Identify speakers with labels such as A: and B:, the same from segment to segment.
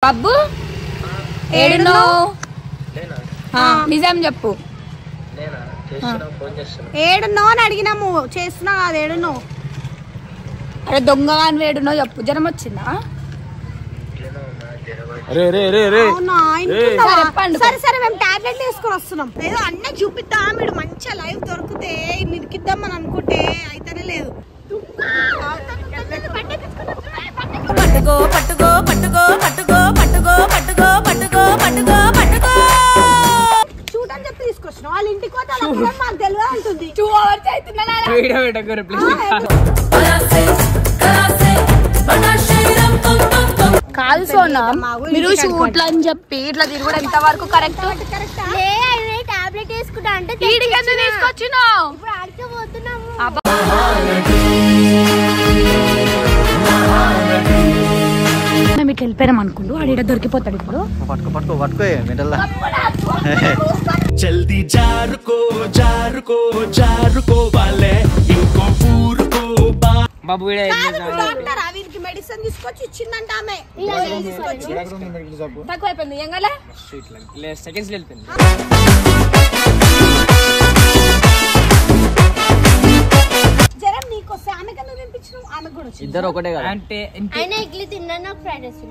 A: బబ్బు ఏడునో నిజం చెప్పు.
B: ఏడునో అని అడిగినాము, చేస్తున్నా కాదు. ఏడునో
A: అరే దొంగ అని ఏడునో చెప్పు. జ్వరం వచ్చిందా?
B: సరే సరే మేము టాబ్లెట్లు వేసుకొని వస్తున్నాం. ఏదో అన్న చూపిద్దాం, మీరు మంచిగా లైవ్ దొరికితే నిరికిద్దాం అని అనుకుంటే అయితేనే లేదు.
C: పట్టుకో పట్టుకో పట్టుకో పట్టుకో పట్టుకో పట్టుకో పట్టుకో పట్టుకో పట్టుకో
B: చూడని చెప్పి తీసుకొచ్చినాం. వాళ్ళ ఇంటికి పోతే మాకు తెలియదు అంటుంది.
A: 2 hours అవుతున్నా. కాదు సోనా, మీరు షూట్లు అని చెప్పి ఇట్లా తిరుగుడు ఎంత వరకు కరెక్ట్?
B: టాబ్లెట్ వేసుకుంటా అంటే
A: తీసుకొచ్చినావు.
B: ఇప్పుడు ఆడికే పోతున్నాము.
A: మేము ఇట్లా వెళ్ళిపోయాం అనుకుంటూ ఆడ దొరికిపోతాడు. ఇప్పుడు
D: జల్దీ జారుకో జారుకో జారుకో వాళ్ళే ఇంకో ఊరుకో బాబు.
B: వీరికి మెడిసిన్ తీసుకొచ్చి ఇచ్చిందంట ఆమె.
A: తక్కువ అయిపోయింది. ఏం కదా
E: సెకండ్స్ వెళ్ళిపోయింది.
B: జ్వరం నీకు వస్తే ఆమె కన్నా తినిపించు. ఆమె కూడా
E: ఇద్దరు ఒకటే కదా అంటే
B: ఆయన ఇడ్లీ తిన్నా నాకు ఫ్రైడ్ రైస్.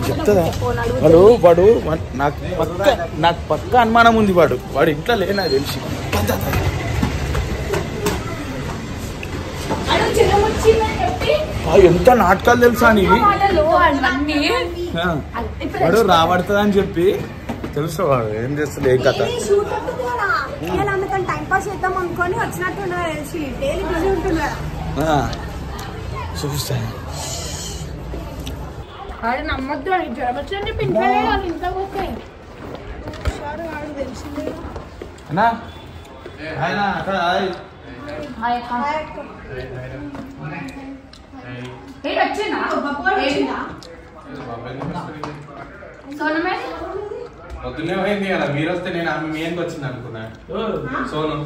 F: చెప్తుందా వాడు నాకు పక్క అనుమానం ఉంది. వాడు ఇంట్లో లేనా తెలిసి. ఎంత నాటకాలు తెలుసా నీవి. వాడు రాబడుతుంది అని చెప్పి తెలుసు. వాడు ఏం చేస్తుంది, ఏం కథ.
B: టైం పాస్ చేద్దాం అనుకొని వచ్చినట్టు డైలీ బిజీ ఉంటున్నా.
F: చూస్తా
A: నమ్మద్దు. జ్వరం వచ్చి
F: అన్నా ఆయన అక్కడ
G: పొద్దున్నే పోయింది కదా. మీరు వస్తే నేను ఆమె మీ ఎందుకు వచ్చింది అనుకున్నా. సోను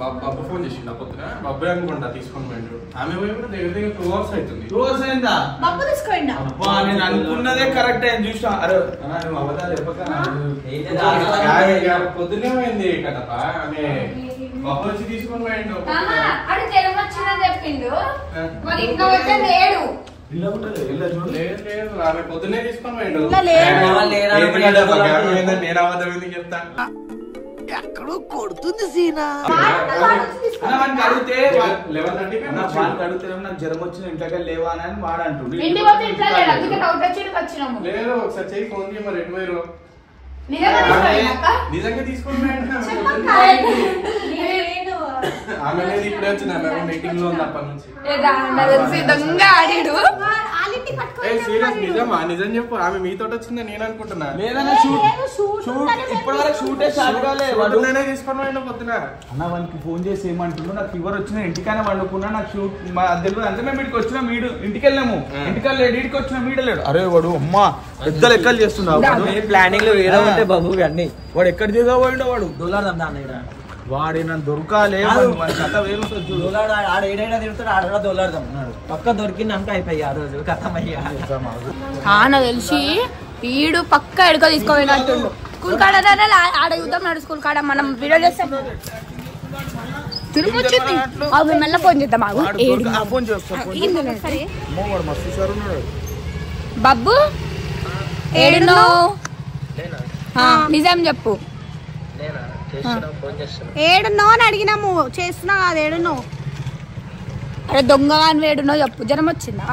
G: బాబు ఫోన్ చేసిండు పొద్దున. బాబు అనుకుంటా తీసుకొని పోయిండు. ఆమె పోయి కూడా దగ్గర దగ్గర 2 hours అవుతుంది.
F: 2 hours అయిందా? నేను అనుకున్నదే కరెక్ట్ అని చూసా. అరే నువ్వు అబద్ధాలు
G: పొద్దున్నే పోయింది కదపా. ఆమె బాబు వచ్చి తీసుకొని పోయిండు.
A: జ్వరం వచ్చిందని చెప్పిండు. మరి ఇంట్లో వచ్చే లేడు.
G: లేదు ఆమె పొద్దున్నే తీసుకొని పోయిండు. నేను అబద్ధం ఎందుకు చెప్తా.
D: ఎక్కడో కొడుతుంది సీనా.
F: అడిగితే నాకు జ్వరం వచ్చిన ఇంట్లోకి లేవా అని వాడు అంటుండు.
G: లేదు ఒకసారి చెయ్యి ఫోన్ చేయి. మరి ఎటు పోయారు? నిజంగా తీసుకొని ఆమె లేదు. ఇప్పుడే వచ్చిన మీటింగ్ లో ఉంది అప్పటి నుంచి. నిజమా? నిజం చెప్పు. ఆమె మీతో వచ్చిందా నేను అనుకుంటున్నా.
F: లేదన్నా ఇప్పటి వరకు షూటే
G: నేనే తీసుకొని పోయినా పొద్దున.
F: అన్న వానికి ఫోన్ చేసి ఏమంటుండు, నాకు ఫీవర్ వచ్చిన ఇంటికైనా వండుకున్నా, నాకు షూట్ తెలియదు అంటే మేము ఇక్కడికి వచ్చినా. ఇంటికి వెళ్ళాము. ఇంటికి లేడు, ఇంటికి వచ్చినా మీడలేడు. అరే వాడు అమ్మా పెద్ద లెక్కలు చేస్తున్నావు.
E: ప్లానింగ్ లో వేరే ఉంటే బాబు అన్ని.
F: వాడు ఎక్కడ దిగబోయిండో. వాడు
E: దొల్లాడదాం
F: వాడి నన్ను దొరకాలే. కథ వేరుంటుంది.
E: తిరుగుతాడు. ఆడ దొల్లాడదాం పక్క దొరికిందనుక అయిపోయి ఆ రోజు కథ
A: నాకు తెలిసి వీడు పక్క ఎడుకో తీసుకోపోయినట్టుండు. స్కూల్ కాడ ఆడ యుద్ధం నాడు. స్కూల్ కాడ మనం వీడియో చేస్తాం. తిరుగు వచ్చింది. అవి మెల్ల ఫోన్ చేద్దాం. బబ్బు ఏడునో నిజం చెప్పు.
B: ఏడునో అని అడిగినాము, చేస్తున్నా కాదు. ఏడునో
A: అరే దొంగ అని ఏడునో చెప్పు. జ్వరం వచ్చిందా?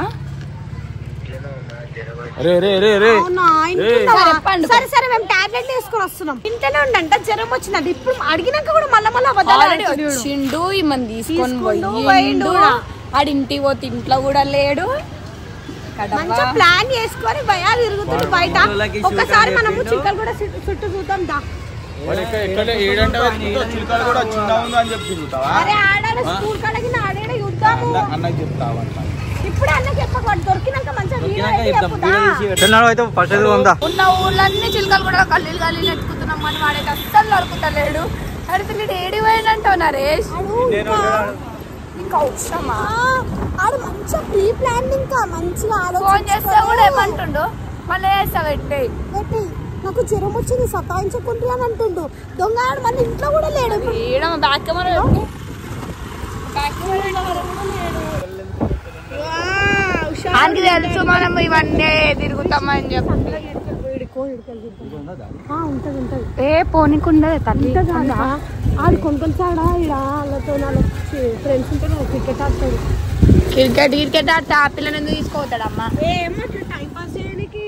B: సరే సరే మేము టాబ్లెట్లు వేసుకొని వస్తున్నాం. ఇంట్లోనే ఉండంట. జ్వరం వచ్చిందంట. ఇప్పుడు అడిగినాక కూడా మళ్ళీ
A: వచ్చిండు. ఈ మంది తీసుకొని పోయిండు. ఆడింటికి పోతే ఇంట్లో కూడా లేడు.
B: మంచిగా ప్లాన్ చేసుకొని భయాలు తిరుగుతుంది బయట. ఒక్కసారి మనము చిక్కలు కూడా చుట్టూ చూద్దాం దా.
F: చిన్న అని చెప్పి తిరుగుతావా?
B: అరే ఆడాలి స్కూల్ కాడకి ఆడే యుద్ధాము
F: అన్నకి చెప్తావా?
B: ఇప్పుడు అన్న చెప్పక దొరికినాక మంచిగా
A: ఉన్న ఊర్లన్నీ చిలుకలు కూడా గల్లీలు గల్లీలు ఎత్తుకుతున్నాం అని వాడైతే అస్సలు దొరుకుతలేడు. అడితే ఏడి పోయినంటావు నరేష్. ఇంకా అవసరమా
B: ఆడు మంచిగా ప్రీ ప్లాన్ ఇంకా మంచిగా
A: ఫోన్ చేస్తే కూడా ఏమంటుండు మళ్ళీ వేస్తా పెట్టి
B: నాకు జ్వరం వచ్చింది సతాయించకుండ్రి అని అంటుండు. దొంగ ఆడు మన ఇంట్లో కూడా లేడు.
A: బ్యాక్ కెమెరా ఆయనకి తెలుసు మనం ఇవన్నీ తిరుగుతామని చెప్పి. ఏ పోనీకుండదు తల్లి
B: ఆడు కొనుక్కొచ్చాడా ఇడ వాళ్ళతో ఫ్రెండ్స్ ఉంటే క్రికెట్ ఆడతాడు.
A: క్రికెట్ ఆడితే ఆ పిల్లని ఎందుకు తీసుకోతాడమ్మా?
B: ఏమట్లా టైం పాస్ చేయడానికి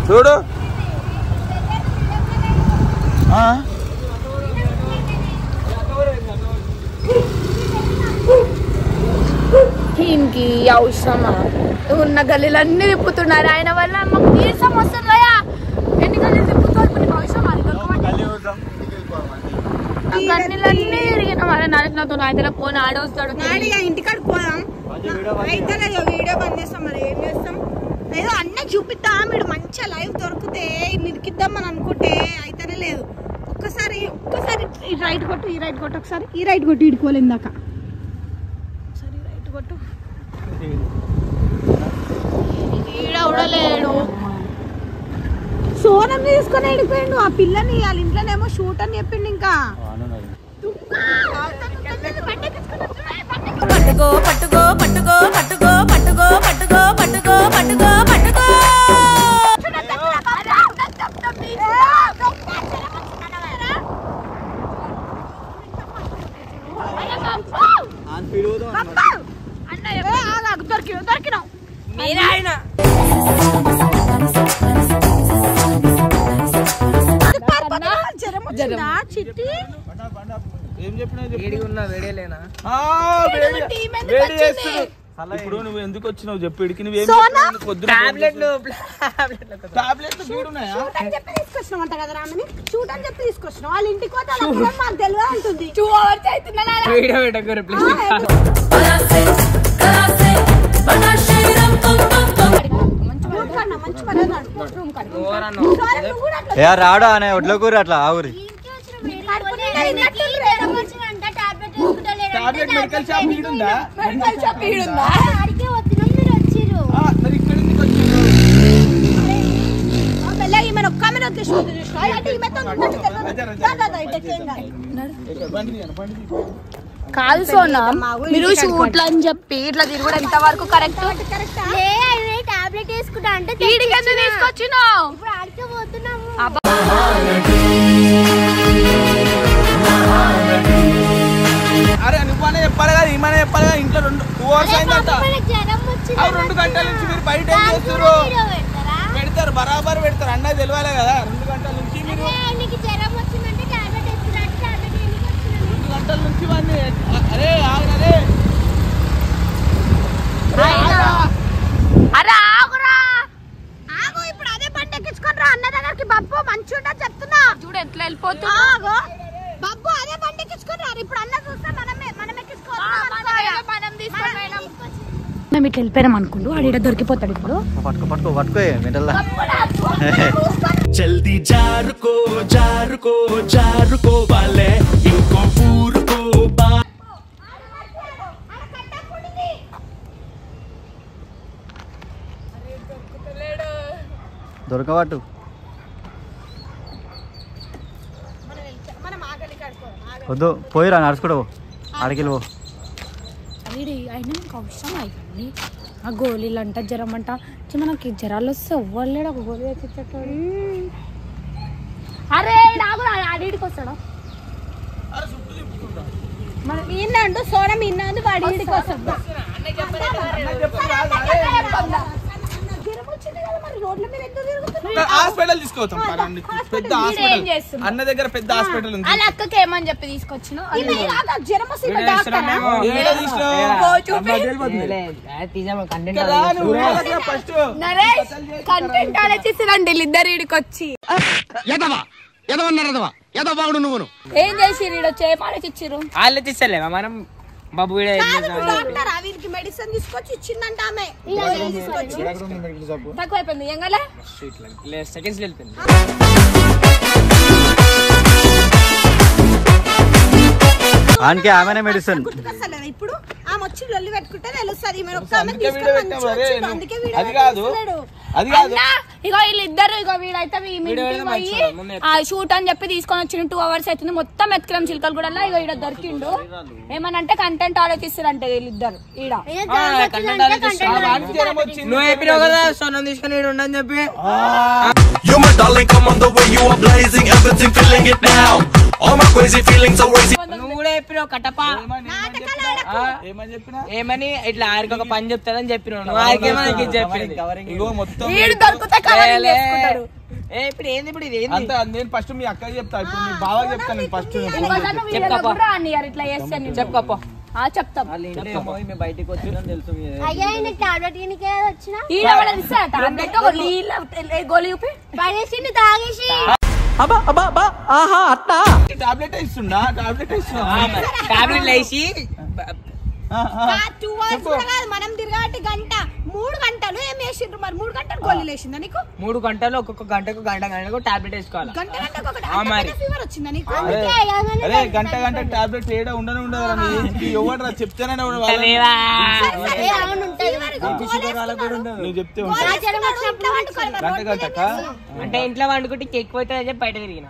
F: చూడు
A: దీనికి అవసరమా? ఉన్న గల్లీలన్నీ తిప్పుతున్నారు ఆయన వల్ల మాకు నీరసం వస్తుందయా. ఎన్ని గల్లీలు తిప్పుతారు ఇప్పుడు నీకు అవసరమా? గల్లీలన్నీ తిరిగిన వాళ్ళ నాతో అయితే పోనీ ఆడొస్తాడు.
B: ఇంటికాడికి పోదాం అయితే వీడియో బంద్ చేస్తాం. మరి ఏం చేస్తాం? ఏదో అన్న చూపిద్దా మీరు మంచిగా లైవ్ దొరికితే నిరికిద్దామని అనుకుంటే అయితేనే లేదు. ఒక్కసారి ఈ రైట్ కొట్టు ఒకసారి ఈ రైట్ కొట్టు ఇడుకోవాలి ఇందాక. ఒకసారి రైట్ కొట్టు.
A: ఈడ కూడా లేడు.
B: సోనం తీసుకొని వెళ్ళిపోయిండు ఆ పిల్లని. వాళ్ళ ఇంట్లోనేమో షూట్ అని చెప్పిండు. ఇంకా
C: పట్టుకో పట్టుకో పట్టుకో పట్టుకో పట్టుకో పట్టుకో పట్టుకో పట్టుకో పట్టుకో
B: దొరికినావు చిట్టి
F: ఇప్పుడు నువ్వు ఎందుకు వచ్చినావు చెప్పు. ఇడికి
B: తీసుకొచ్చినామంట కదా రామని షూట్ అని చెప్పి తీసుకొచ్చినావు. వాళ్ళ ఇంటికి పోతే మాకు తెలియదు అంటుంది.
A: 2 hours అవుతుందా?
H: రాడా అనే ఒడ్ల కూర అట్లా ఆ ఊరి
F: మెడికల్ షాప్ ఈడుందా?
A: కాదు సోనా, మీరు షూట్లు అని చెప్పి ఇట్లా తిరుగుడు ఎంత వరకు కరెక్ట్?
B: టాబ్లెట్ వేసుకుంటా అంటే
A: తీసుకొచ్చినావు.
B: ఇప్పుడు ఆడికే పోతున్నాము.
F: అరే నువ్వనే చెప్పాలి కదా, ఈమెనే చెప్పాలి కదా. ఇంట్లో 2 hours అయిందంట. 2 గంటల నుంచి మీరు బయట ఏం చేస్తారు? పెడతారు, బరాబర్ పెడతారు. అన్నది తెలియాలి కదా. 2 గంటల నుంచి మీరు 2 గంటల నుంచి వాడిని అరే ఆగరే.
A: అరే ఆగురా,
B: ఆగు. ఇప్పుడు అదే బండి ఎక్కించుకొని రా అన్న దగ్గరికి. బబ్బు మంచిగా ఉండదు చెప్తున్నా.
A: చూడు ఎట్లా వెళ్ళిపోతున్నా.
B: బబ్బు అదే బండి ఎక్కించుకొని రా. ఇప్పుడు అన్న చూస్తే మనం ఎక్కించుకోవాలి.
A: మేము ఇట్లా వెళ్ళిపోయాం అనుకుంటూ ఆడ దొరికిపోతాడు. ఇప్పుడు
H: పట్టుకో
D: జల్దీ జారుకో జారుకో జారుకో వాలే ఇంకో ఊరుకో బా.
H: దొరకబట్టు వద్దు పోయిరా నడుచుకోడు అడిగిలు
A: అయినా ఇంకా అవసరం అయ్యండి. ఆ గోళీలు అంట జ్వరం అంట. మనకి జ్వరాలు వస్తే ఎవ్వలేడు ఒక గోళీ తెచ్చేటోడు. అరే ఆడికి వస్తాడు.
B: మనం ఈయనండు సోనం ఈయనందు వాడి ఈడికి వస్తాడు.
F: హాస్పిటల్ తీసుకోవచ్చాం. పెద్ద హాస్పిటల్ అన్న దగ్గర పెద్ద హాస్పిటల్ ఉంది.
A: అలా అక్కకి ఏమని చెప్పి తీసుకొచ్చిన కంటెంట్ ఆలోచిస్తుందండి వీళ్ళిద్దరు ఈడికి వచ్చి. ఏం చేసిర్రు ఈడ చేపాలకి ఇచ్చిర్రు
E: వాళ్ళు తీసలేమా మనం బాబు
B: వీరికి మెడిసిన్ తీసుకొచ్చి ఇచ్చిందంట ఆమె
A: తక్కువ అయిపోయింది ఏం కదా
E: సెకండ్స్ వెళ్ళిపోయింది
H: ఆన్కే ఆమెనే మెడిసిన్
B: ఇప్పుడు ఆమె వచ్చి లొల్లి పెట్టుకుంటే తెలుస్తుంది
A: ఇగో వీళ్ళిద్దరు ఇగో వీడైతే షూట్ అని చెప్పి తీసుకొని వచ్చిన 2 hours అవుతుంది మొత్తం ఎత్తుకున్నాం చిలకలు కూడా ఇగో ఈడ దొరికిండు ఏమనంటే కంటెంట్ ఆలోచిస్తారంటే వీళ్ళిద్దరు ఈడ
E: నువ్వు చెప్పినావు కదా సొన్నం తీసుకొని ఉండని చెప్పి
D: You my darling, come on the way you are blazing, everything feeling it now. All my crazy feelings are racing.
E: నువ్వు కూడా చెప్పినావు కట్టపా ఏమని ఇట్లా ఆరికి ఒక పని చెప్తానని చెప్పినావు నువ్వు ఆరికేమని చెప్పింది
F: ఇగో మొత్తం
E: ఇప్పుడు ఏంది ఇప్పుడు ఇది
F: అంత నేను ఫస్ట్ మీ అక్కకి చెప్తా ఇప్పుడు మీ బావకి చెప్తాను నేను ఫస్ట్
A: ఇట్లా చేస్తే చెప్పుకోపో చెప్తాం
E: బయటకు వచ్చిన తెలుసు
A: తాగేసి
F: టాబ్లెట్ ఇస్తుండా
E: టాబ్లెట్ వేసి
B: 2 hours మనం తిరగాటి గంట 3 గంటలు ఏం వేసిండ్రు మరి 3 గంటలు గోళీలు వేసిందా నీకు
E: 3 గంటలు ఒక్కొక్క గంటకు గంటకు టాబ్లెట్ వేసుకోవాలి
B: ఫీవర్ వచ్చిందా నీకు
F: అరే గంట టాబ్లెట్ ఏడా ఉండదు ఎవడరా చెప్తేనే నువ్వు చెప్తే గంట
E: అంటే ఇంట్లో వండుకుంటే ఎక్కువ అవుతుంది చెప్పి బయట తిరిగిన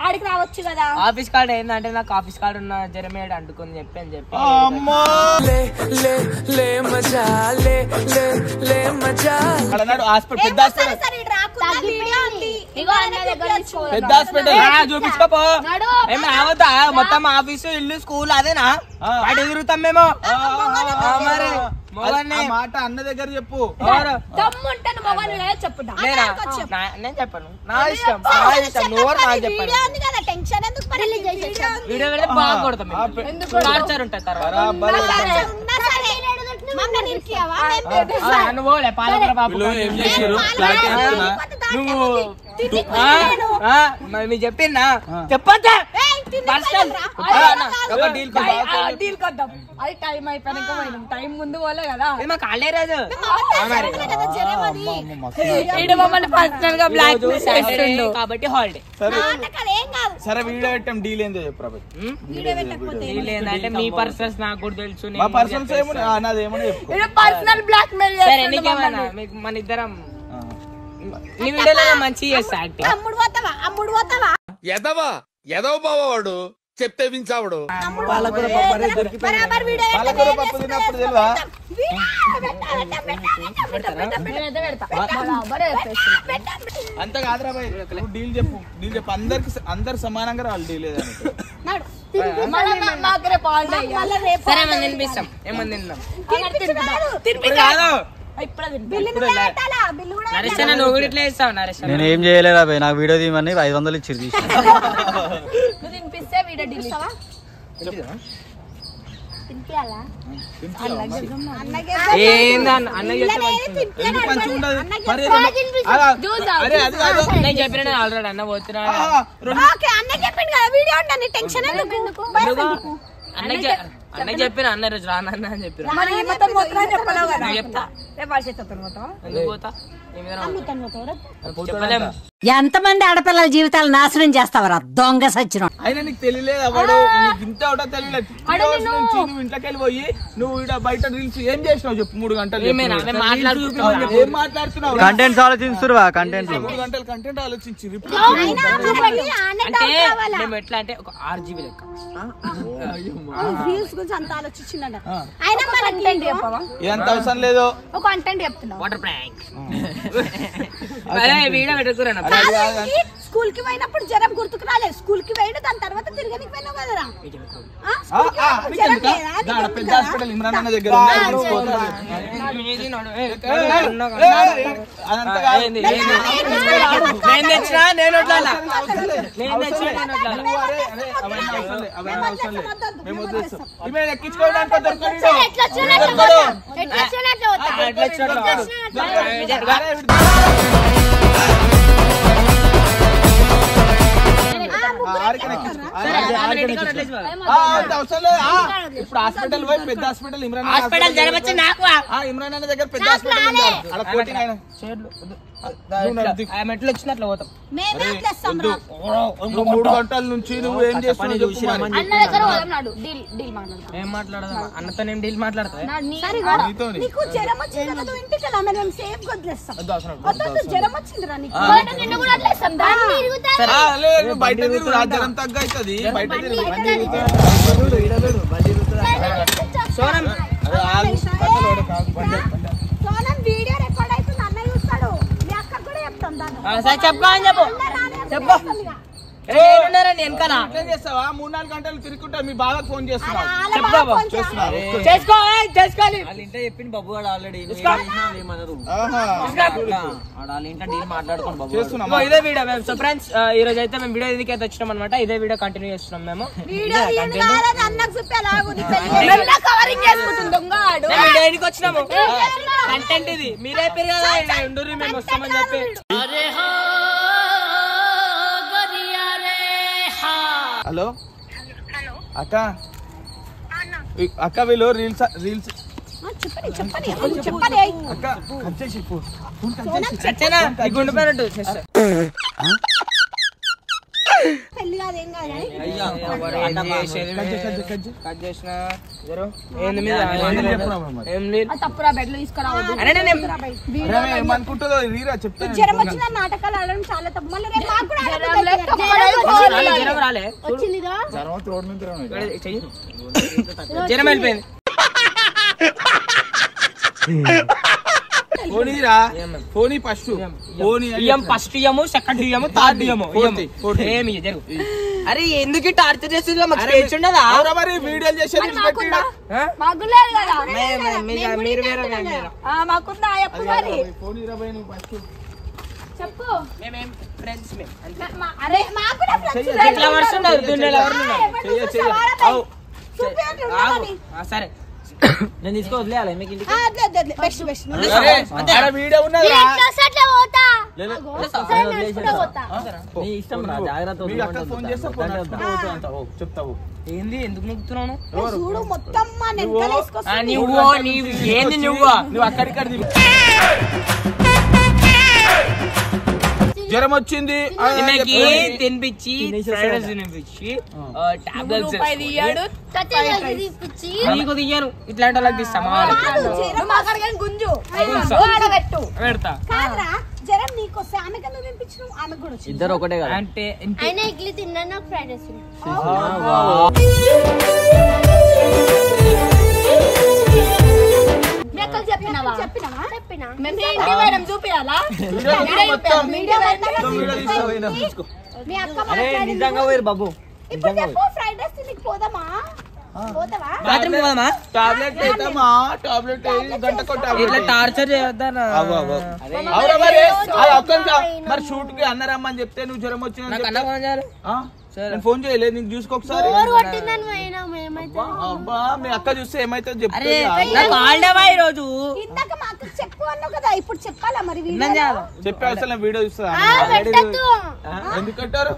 A: ఆడికి రావచ్చు కదా
E: ఆఫీస్ కార్డ్ ఏంటంటే నాకు ఆఫీస్ కార్డ్ ఉన్న జరమేడు అంటుకుని చెప్పి అని చెప్పి
F: పెద్ద హాస్పిటల్
E: చూపించుకోపో ఏమి రావద్దా మొత్తం ఆఫీసు ఇల్లు స్కూల్ అదేనా బయట తిరుగుతాం మేము
F: మాట అన్న దగ్గర చెప్పు
E: నేను చెప్పను నా ఇష్టం నువ్వు నాకు చెప్పండి వీడియో పెడితే బాగా కొడతాం టార్చర్ ఉంటుంది తర్వాత
F: ఏం చేసారు
E: నువ్వు మీరు చెప్పిందా చెప్పొద్దా
A: డీల్ కొద్దాం అది టైం అయిపోయినాక పోయినాం టైం ముందు పోలే కదా
E: మాకు ఆడే రాజు
A: మమ్మల్ని పర్సనల్ గా బ్లాక్
E: కాబట్టి హాలిడే
F: సరే వీడియో పెట్టాం డీల్ ఏందో చెప్పు
E: ఏంటంటే మీ పర్సనల్స్ నాకు కూడా తెలుసు
F: మా పర్సనల్స్ నాదేమో
A: పర్సనల్ బ్లాక్ మెయిల్
E: సరే నీకేమన్నా మీకు మన ఇద్దరం నీ వీడియోలో మంచిగా చేస్తా
B: అమ్ముడు పోతావా
I: ఎదవ బావాడు చెప్తే వించావుడు
F: పాలకూర పప్పు తిన్నప్పుడు తెలియదా అంత కాదురా బాయ్ డీల్ చెప్పు అందరు సమానంగా రావాలి డీల్
E: సరే మనం తినిపిస్తాం ఏమని తిందాం
H: నేను ఏం చేయలేదా బాయ్ నాకు వీడియో తీయమని 500 ఇచ్చి
A: తినిపిస్తే వీడియో డిలీట్
E: చెప్పిన ఆల్రెడీ అన్న పోతున్నా అన్నకి చెప్పిన అన్న రోజు రానన్న అని చెప్పిన
C: ఎంతమంది ఆడపిల్లల జీవితాలు నాశనం చేస్తావరా దొంగ సచ్చిన
F: అయినా నీకు తెలియలేదు అవాడు ఇంత ఒకటో తెలియలేదు నువ్వు ఇంట్లోకి వెళ్ళిపోయి నువ్వు ఇక్కడ బయట రీల్స్ ఏం చేసినావు చెప్పు 3 గంటలు ఏం మాట్లాడుతున్నావు
H: కంటెంట్స్ ఆలోచిస్తురువా కంటెంట్
F: 3 గంటలు కంటెంట్ ఆలోచించి
E: అంటే మేము ఎట్లా అంటే ఒక 6 GB లెక్క
B: రీల్స్ గురించి అంత ఆలోచించిండ
F: ఎంత అవసరం లేదు
A: ఒక కంటెంట్ చెప్తున్నా
E: వాటర్ ప్రాంక్ వీడియో పెట్టుకురా
B: స్కూల్ కి పోయినప్పుడు జ్వరం గుర్తుకు రాలేదు స్కూల్ కి పోయిన దాని తర్వాత తిరగనికి పోయినావు కదరా
F: పెద్ద హాస్పిటల్ ఇమ్రాన్ అన్న దగ్గర ఎక్కించుకోవడానికి దొరకడు ఇప్పుడు హాస్పిటల్ పోయి పెద్ద హాస్పిటల్ ఇమ్రాన్ ఇమ్రాన్ అన్న దగ్గర పెద్ద హాస్పిటల్ ఉంది అక్కడ కోటింగ్ ఆయన
E: మెట్లు వచ్చిన అట్లా పోతాం.
F: 3 గంటల నుంచి నువ్వు ఏం చేస్తున్నావు?
E: ఏం మాట్లాడదా అన్నతో నేను డీల్ మాట్లాడతా.
F: బయట జ్వరం తగ్గ అవుతుంది. బయట
B: వీడియో రికార్డ్ అవుతుంది అన్న చూస్తాడు. మీ అక్క కూడా చెప్తాం
E: చెప్పా అని చెప్పు వెనకాల
F: చేస్తావా? 3-4 గంటలు తిరుగుకుంటా మీ బాగా ఫోన్ చేస్తున్నావు.
E: చేసుకోవాలి
H: ఇంట్లో చెప్పింది బాబు గారు ఆల్రెడీ డీల్ మాట్లాడుకోండి బాబు.
E: ఇదే వీడియో మేము. సో ఫ్రెండ్స్ ఈ రోజు అయితే మేము వీడియో ఎందుకైతే వచ్చినాం అనమాట. ఇదే వీడియో కంటిన్యూ చేస్తున్నాం మేము. వీడియో ఎందుకు వచ్చినాము? కంటెంట్ ఇది. మీరే పేరు కదా ఉండూరి మేము వస్తామని చెప్పి.
F: హలో అక్క అక్క వీళ్ళు రీల్స్ అక్క
E: గుండె పోయినట్టు
B: పెళ్లి కాదు ఏం కాదు
F: ఏమనుకుంటుందో వీరా చెప్తాను.
B: జ్వరం వచ్చిన నాటకాలు ఆడడం చాలా తప్పు. మళ్ళీ రేపు మాకు కూడా
E: జ్వరం వెళ్ళిపోయింది.
F: ఫోన్ ఫస్ట్
E: ఫస్ట్ ఇయ్యము, సెకండ్ ఇయ్యము, థర్డ్ ఇయ్యము. ఏమి జరుగు. అరే ఎందుకు టార్చర్ చేస్తుంది? మాకు స్పేస్ ఉండదా?
F: మరి వీడియోలు చేసేది
E: మీరు వేరే
B: మాకుందా చెప్పు మరి చెప్పు.
E: ఫ్రెండ్స్
B: అరే మాకు కూడా
E: ఎట్లా వస్తున్నారు సరే నేను తీసుకో వదిలేయాలి మీకు ఇంటికి.
F: వీడియో ఉన్నది
H: ఇష్టం రా జాగ్రత్త.
F: ఫోన్ చేస్తా చెప్తావు.
E: ఏంది ఎందుకు నొక్కుతున్నాను?
B: చూడు మొత్తం
E: నువ్వు ఏంది నువ్వు
F: అక్కడిక్కడ జ్వరం వచ్చింది
E: తినిపించి టాబ్లెట్స్ నీకు తీయను. ఇట్లాంటి వాళ్ళకి తీస్తాం
B: గుంజు
E: పెడతా.
B: జ్వరం నీకు వస్తే ఆమె కన్నా తినిపించు ఆమె కూడా
H: ఇద్దరు ఒకటే కదా
E: అంటే
J: ఇడ్లీ తిన్నా నాకు ఫ్రైడ్ రైస్
H: నిజంగా వేరు బాబు.
B: ఫ్రైడ్ రైస్ తినికి పోదామా?
E: టార్చర్ చేయొద్దా?
F: మరి షూట్ కి అన్న రమ్మని చెప్తే నువ్వు జ్వరం వచ్చిన ఫోన్ చేయలేదు నీకు చూసుకోకసారి. అబ్బా మీ అక్క చూస్తే ఏమైతే చెప్తే
E: రోజు
B: ఇందాక మా అక్క చెప్పు అన్నావు కదా, ఇప్పుడు చెప్పాలా మరి?
F: చెప్పే అసలు వీడియో చూస్తా ఎందుకంటారు?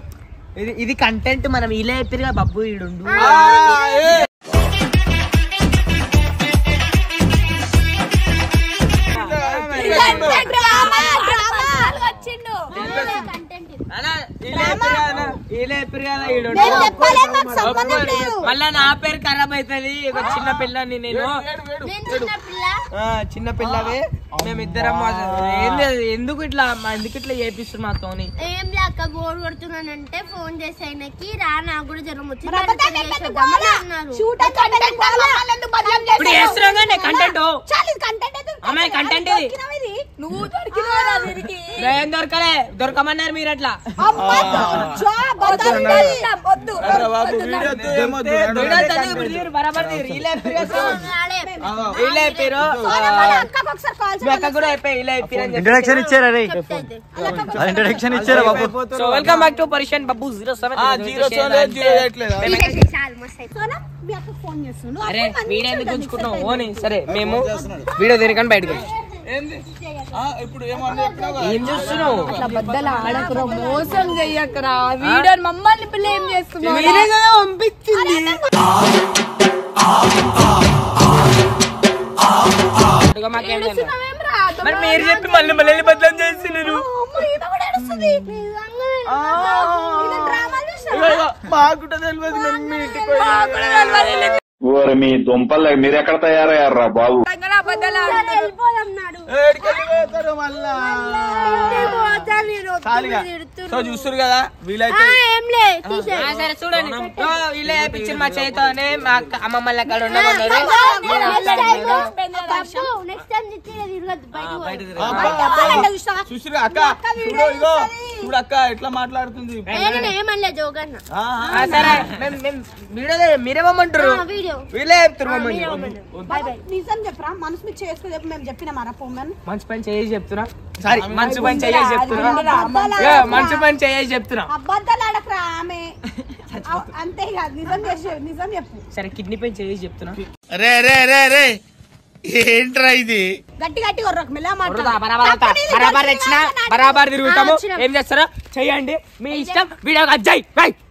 E: ఇది కంటెంట్ మనం ఇలా చెప్పారు కదా బబ్బు ఈడుండు. మళ్ళా నా పేరు ఖరాబ్ అవుతుంది. ఒక చిన్న పిల్లని నేను చిన్న పిల్లవే మేమిద్దరం. ఎందుకు ఇట్లా చేపిస్తారు మాతోని?
J: ఏం లేక బోర్ కొడుతున్నానంటే ఫోన్ చేసి ఆయనకి రా నాకు కూడా జ్వరం వచ్చింది
E: ఇప్పుడు చేస్తున్నాం కంటెంట్. అమ్మాయి కంటెంట్ ఇది
B: నువ్వు
E: ఏం దొరకలే దొరకమన్నారు మీరు అట్లా.
H: ఇంట్రడక్షన్ ఇచ్చారా? ఇంట్రడక్షన్ ఇచ్చారా బాబు?
E: సో వెల్కమ్ బ్యాక్ టు పరిషన్ బబ్బు 07. అరే వీడియో ఎందుకు ఉంచుకుంటున్నావు? ఓని సరే మేము వీడియో తిరగని బయటకు
F: ఏంది ఇప్పుడు ఏమన్నా చెప్పినావు కదా?
E: ఏం చూస్తున్నావు?
A: అట్లా బద్దలు ఆడకురా, మోసం చెయ్యకరా. వీడియో మమ్మల్ని పిల్ల ఏం చేస్తున్నావు?
E: మీరే కదా పంపించింది. మరి మీరు చెప్పి మళ్ళీ బద్దలం చేస్తున్నారు.
F: మాకు తెలియదు.
K: మీ దుంపలు మీరెక్కడ తయారయ్యారా బాబు?
F: సో చూస్తారు కదా వీలైతే
E: సరే చూడండి, వీళ్ళే పిక్చర్ మా చేతోనే మా అమ్మమ్మ అక్కడ ఉండమన్నారు.
F: చూసిరు అక్క, చూడు అక్క ఎట్లా మాట్లాడుతుంది.
E: సరే మీరేమంటారు? వీళ్ళే చెప్తారు.
B: నిజం చెప్పరా? మనసు మీద చేసుకో చెప్పి మేము చెప్పిన మన పొమ్మని
E: మంచి పని చేసి చెప్తున్నా. సారీ, మంచి పని చేసి చెప్తున్నా. మంచి పని చేసి చెప్తున్నా.
B: అబద్ధాలు ఆడకరా ఆమె. అంతే కాదు, నిజం చెప్పు.
E: సరే, కిడ్నీ పని చేసి చెప్తున్నా.
I: రే రే రే రే ఏంట్రా ఇది?
B: గట్టి గట్టి
E: బరాబర్ తెచ్చినా బరాబర్ తిరుగుతాము. ఏం చేస్తారో చెయ్యండి, మీ ఇష్టం. వీడియో జై.